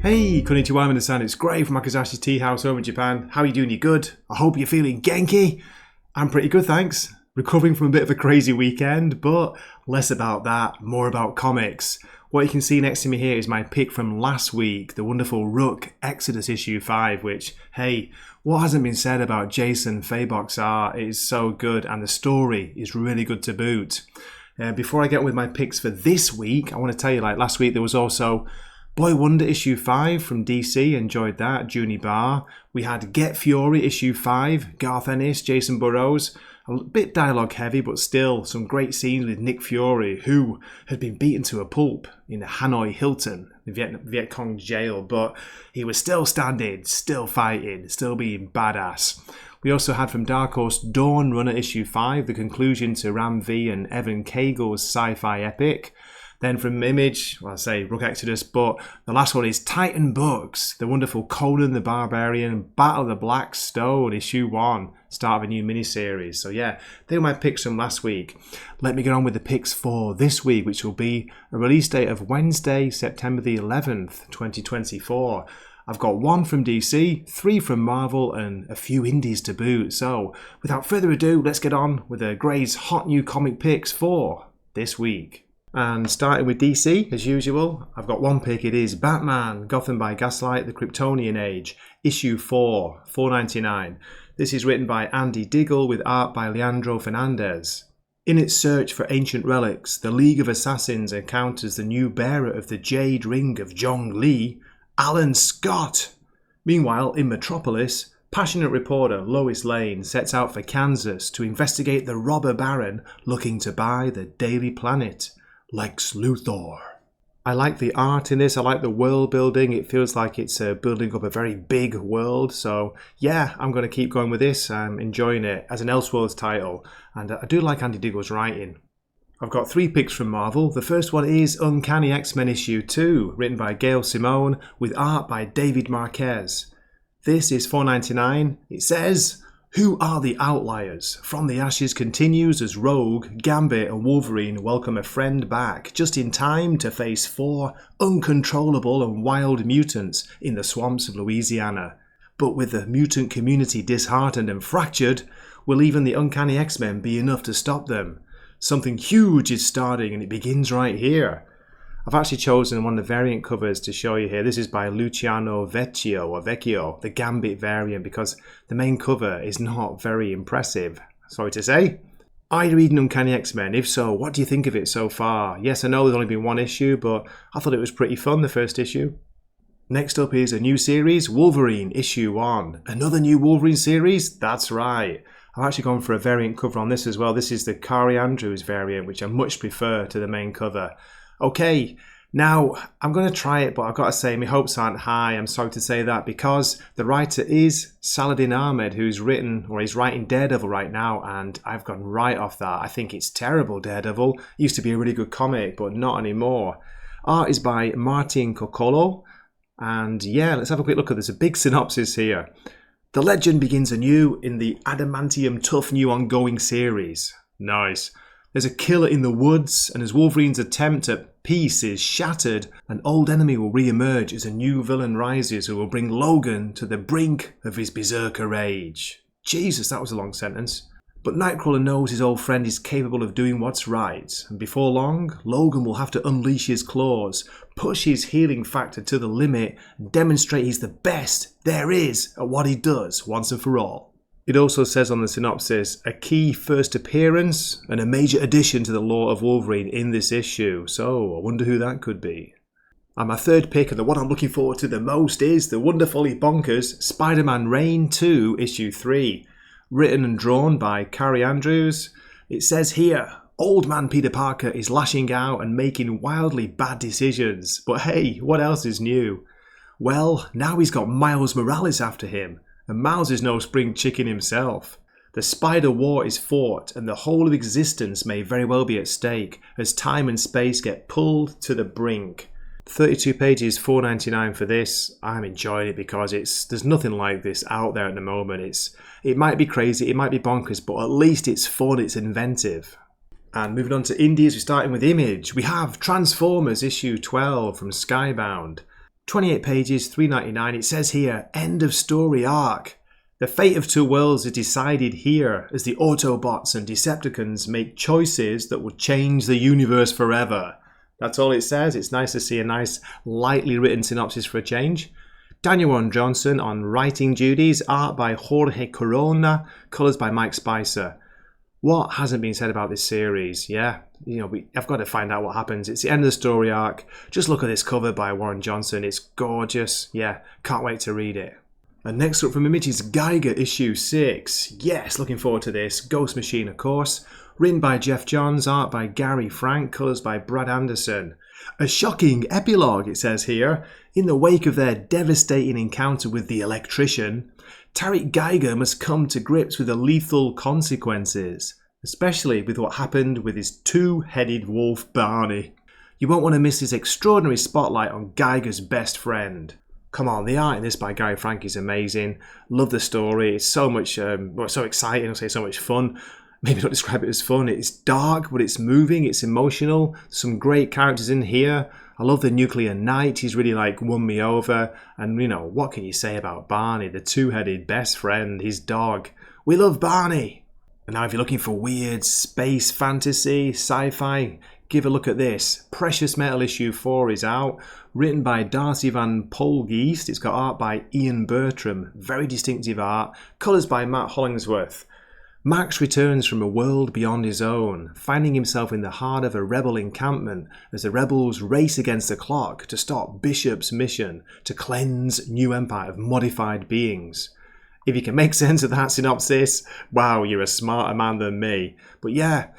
Hey, konnichiwa, minasan, it's Gray from Wakizashi's Teahouse over in Japan. How are you doing? You good? I hope you're feeling genki. I'm pretty good, thanks. Recovering from a bit of a crazy weekend, but less about that, more about comics. What you can see next to me here is my pick from last week, the wonderful Rook Exodus issue 5, which, hey, what hasn't been said about Jason Fabok's art? It is so good, and the story is really good to boot. Before I get on with my picks for this week, I want to tell you, like last week, there was also Boy Wonder issue 5 from DC, enjoyed that, Junie Barr. We had Get Fury issue 5, Garth Ennis, Jason Burrows. A bit dialogue heavy, but still some great scenes with Nick Fury, who had been beaten to a pulp in the Hanoi Hilton, the Viet Cong jail, but he was still standing, still fighting, still being badass. We also had from Dark Horse Dawn Runner issue 5, the conclusion to Ram V and Evan Cagle's sci-fi epic. Then from Image, well, I say Rook Exodus, but the last one is Titan Books, the wonderful Conan the Barbarian, Battle of the Black Stone, issue 1, start of a new miniseries. So yeah, they were my picks from last week. Let me get on with the picks for this week, which will be a release date of Wednesday, September the 11th, 2024. I've got 1 from DC, 3 from Marvel, and a few indies to boot. So without further ado, let's get on with Gray's hot new comic picks for this week. And starting with DC, as usual, I've got 1 pick. It is Batman, Gotham by Gaslight, the Kryptonian Age, issue 4, $4.99. This is written by Andy Diggle with art by Leandro Fernandez. In its search for ancient relics, the League of Assassins encounters the new bearer of the Jade Ring of Zhong Li, Alan Scott. Meanwhile, in Metropolis, passionate reporter Lois Lane sets out for Kansas to investigate the robber baron looking to buy the Daily Planet, Lex Luthor. I like the art in this, I like the world building, it feels like it's building up a very big world, so yeah, I'm going to keep going with this, I'm enjoying it as an Elseworlds title, and I do like Andy Diggle's writing. I've got 3 picks from Marvel. The first one is Uncanny X-Men issue 2, written by Gail Simone, with art by David Marquez. This is $4.99. It says, "Who are the outliers? From the Ashes" continues as Rogue, Gambit and Wolverine welcome a friend back, just in time to face 4 uncontrollable and wild mutants in the swamps of Louisiana. But with the mutant community disheartened and fractured, will even the Uncanny X-Men be enough to stop them? Something huge is starting and it begins right here. I've actually chosen one of the variant covers to show you here. This is by Luciano Vecchio, the Gambit variant, because the main cover is not very impressive, sorry to say. Are you reading Uncanny X-Men? If so, what do you think of it so far? Yes, I know there's only been 1 issue, but I thought it was pretty fun, the first issue. Next up is a new series, Wolverine, issue 1. Another new Wolverine series? That's right. I've actually gone for a variant cover on this as well. This is the Kari Andrews variant, which I much prefer to the main cover. Okay, now I'm going to try it, but I've got to say my hopes aren't high. I'm sorry to say that, because the writer is Saladin Ahmed, who's he's writing Daredevil right now, and I've gone right off that. I think it's terrible, Daredevil. It used to be a really good comic, but not anymore. Art is by Martin Coccolo, and yeah, let's have a quick look at this. A big synopsis here. The legend begins anew in the adamantium tough new ongoing series. Nice. There's a killer in the woods, and as Wolverine's attempt at peace is shattered, an old enemy will re-emerge as a new villain rises who will bring Logan to the brink of his berserker rage. Jesus, that was a long sentence. But Nightcrawler knows his old friend is capable of doing what's right, and before long, Logan will have to unleash his claws, push his healing factor to the limit, and demonstrate he's the best there is at what he does once and for all. It also says on the synopsis, a key first appearance and a major addition to the lore of Wolverine in this issue. So I wonder who that could be. And my third pick, and the one I'm looking forward to the most, is the wonderfully bonkers Spider-Man Reign 2 issue 3. Written and drawn by Kari Andrews. It says here, old man Peter Parker is lashing out and making wildly bad decisions. But hey, what else is new? Well, now he's got Miles Morales after him. And Miles is no spring chicken himself. The Spider War is fought, and the whole of existence may very well be at stake as time and space get pulled to the brink. 32 pages, $4.99 for this. I'm enjoying it because there's nothing like this out there at the moment. It might be crazy, it might be bonkers, but at least it's fun, it's inventive. And moving on to indies, we're starting with Image. We have Transformers issue 12 from Skybound. 28 pages, $3.99. It says here, end of story arc. The fate of two worlds is decided here as the Autobots and Decepticons make choices that will change the universe forever. That's all it says. It's nice to see a nice, lightly written synopsis for a change. Daniel Warren Johnson on writing duties, art by Jorge Corona, colours by Mike Spicer. What hasn't been said about this series? Yeah, I've got to find out what happens. It's the end of the story arc. Just look at this cover by Warren Johnson. It's gorgeous. Yeah, can't wait to read it. And next up from Image is Geiger issue 6. Yes, looking forward to this. Ghost Machine, of course. Written by Jeff Johns, art by Gary Frank, colours by Brad Anderson. A shocking epilogue, it says here. In the wake of their devastating encounter with the electrician, Tariq Geiger must come to grips with the lethal consequences, especially with what happened with his two-headed wolf Barney. You won't want to miss this extraordinary spotlight on Geiger's best friend. Come on, the art in this by Gary Frank is amazing. Love the story. It's so much, so exciting. I'll say so much fun. Maybe not describe it as fun. It's dark, but it's moving. It's emotional. Some great characters in here. I love the Nuclear Knight. He's really won me over. And what can you say about Barney, the two-headed best friend, his dog? We love Barney. And now if you're looking for weird space fantasy, sci-fi, give a look at this. Precious Metal issue 4 is out. Written by Darcy Van Polgeest. It's got art by Ian Bertram. Very distinctive art. Colours by Matt Hollingsworth. Max returns from a world beyond his own, finding himself in the heart of a rebel encampment as the rebels race against the clock to stop Bishop's mission to cleanse New Empire of modified beings. If you can make sense of that synopsis, wow, you're a smarter man than me. But yeah,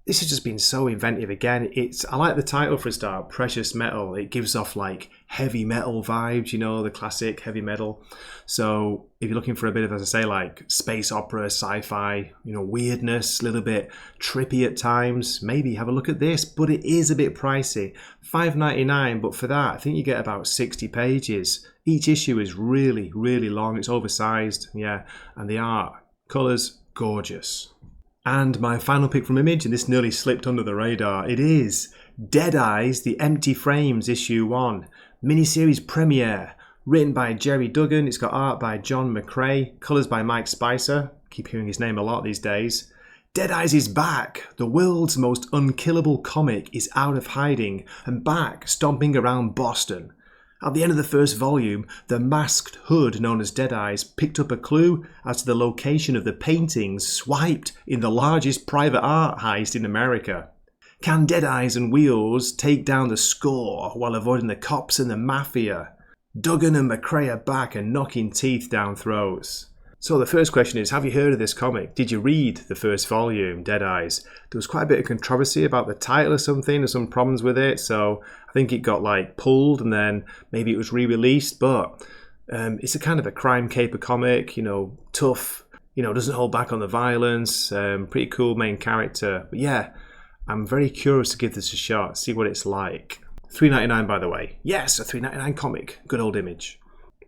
this has just been so inventive again. I like the title for a start, Precious Metal. It gives off heavy metal vibes, the classic heavy metal. So if you're looking for a bit of, as I say, space opera, sci-fi, weirdness, a little bit trippy at times, maybe have a look at this. But it is a bit pricey. $5.99, but for that, I think you get about 60 pages. Each issue is really, really long. It's oversized, yeah. And the art, colours, gorgeous. And my final pick from Image, and this nearly slipped under the radar, it is Dead Eyes, The Empty Frames, Issue 1. Miniseries premiere. Written by Jerry Duggan. It's got art by John McCrae. Colours by Mike Spicer. Keep hearing his name a lot these days. Dead Eyes is back. The world's most unkillable comic is out of hiding and back stomping around Boston. At the end of the first volume, the masked hood known as Dead Eyes picked up a clue as to the location of the paintings swiped in the largest private art heist in America. Can Dead Eyes and Wheels take down the score while avoiding the cops and the mafia? Duggan and McCrae are back and knocking teeth down throats. So the first question is, have you heard of this comic? Did you read the first volume, Dead Eyes? There was quite a bit of controversy about the title or something, or some problems with it, so I think it got pulled and then maybe it was re-released, but it's a kind of a crime caper comic, tough, doesn't hold back on the violence, pretty cool main character. But yeah, I'm very curious to give this a shot, see what it's like. $3.99 by the way. Yes, a $3.99 comic. Good old Image.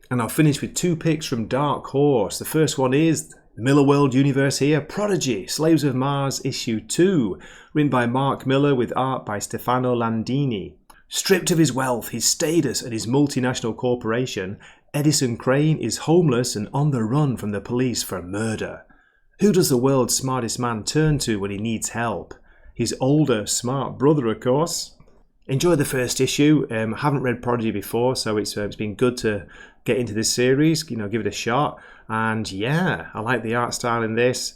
And I'll finish with two picks from Dark Horse. The first one is the Miller World Universe here. Prodigy, Slaves of Mars, Issue 2. Written by Mark Miller with art by Stefano Landini. Stripped of his wealth, his status and his multinational corporation, Edison Crane is homeless and on the run from the police for murder. Who does the world's smartest man turn to when he needs help? His older, smart brother, of course. Enjoy the first issue. Haven't read Prodigy before, so it's been good to get into this series, give it a shot. And yeah, I like the art style in this.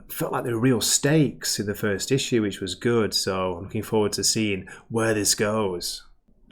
Felt like there were real stakes in the first issue, which was good. So I'm looking forward to seeing where this goes.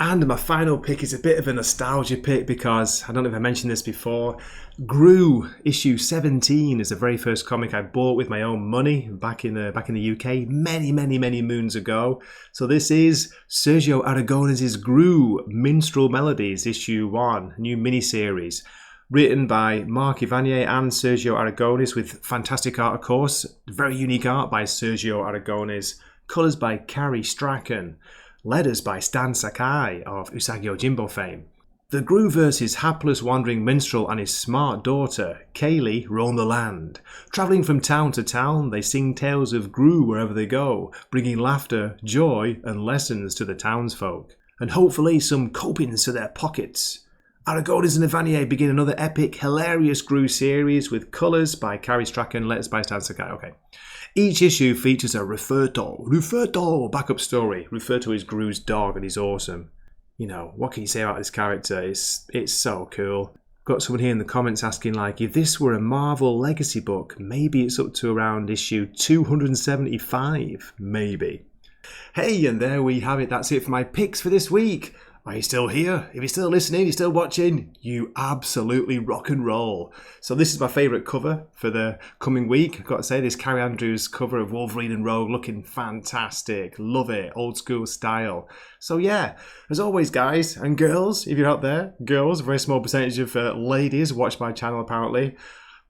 And my final pick is a bit of a nostalgia pick because, I don't know if I mentioned this before, Gru issue 17 is the very first comic I bought with my own money back in the UK many moons ago. So this is Sergio Aragones's Gru Minstrel Melodies issue 1, new miniseries. Written by Mark Evanier and Sergio Aragones with fantastic art, of course. Very unique art by Sergio Aragones. Colours by Carrie Strachan. Letters by Stan Sakai of Usagi Yojimbo fame. The Grooverse's hapless wandering minstrel and his smart daughter, Kaylee, roam the land. Travelling from town to town, they sing tales of Gru wherever they go, bringing laughter, joy, and lessons to the townsfolk. and hopefully some copings to their pockets. Aragonis and Evanier begin another epic, hilarious Gru series with colours by Carrie Strachan, letters by Stan Sakai. Okay. Each issue features a Ruferto backup story. Ruferto is Gru's dog and he's awesome. You know, what can you say about this character? It's so cool. Got someone here in the comments asking, like, if this were a Marvel Legacy book, maybe it's up to around issue 275, maybe. Hey, and there we have it. That's it for my picks for this week. Are you still here? If you're still listening, you're still watching, you absolutely rock and roll. So this is my favourite cover for the coming week. I've got to say, this Carrie Andrews cover of Wolverine and Rogue looking fantastic. Love it. Old school style. So yeah, as always, guys and girls, if you're out there, girls, a very small percentage of ladies watch my channel apparently. There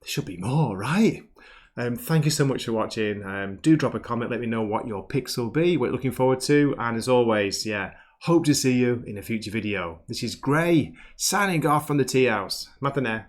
should be more, right? Thank you so much for watching. Do drop a comment. Let me know what your picks will be, what you're looking forward to. And as always, yeah, hope to see you in a future video. This is Gray, signing off from the Teahouse. Matane.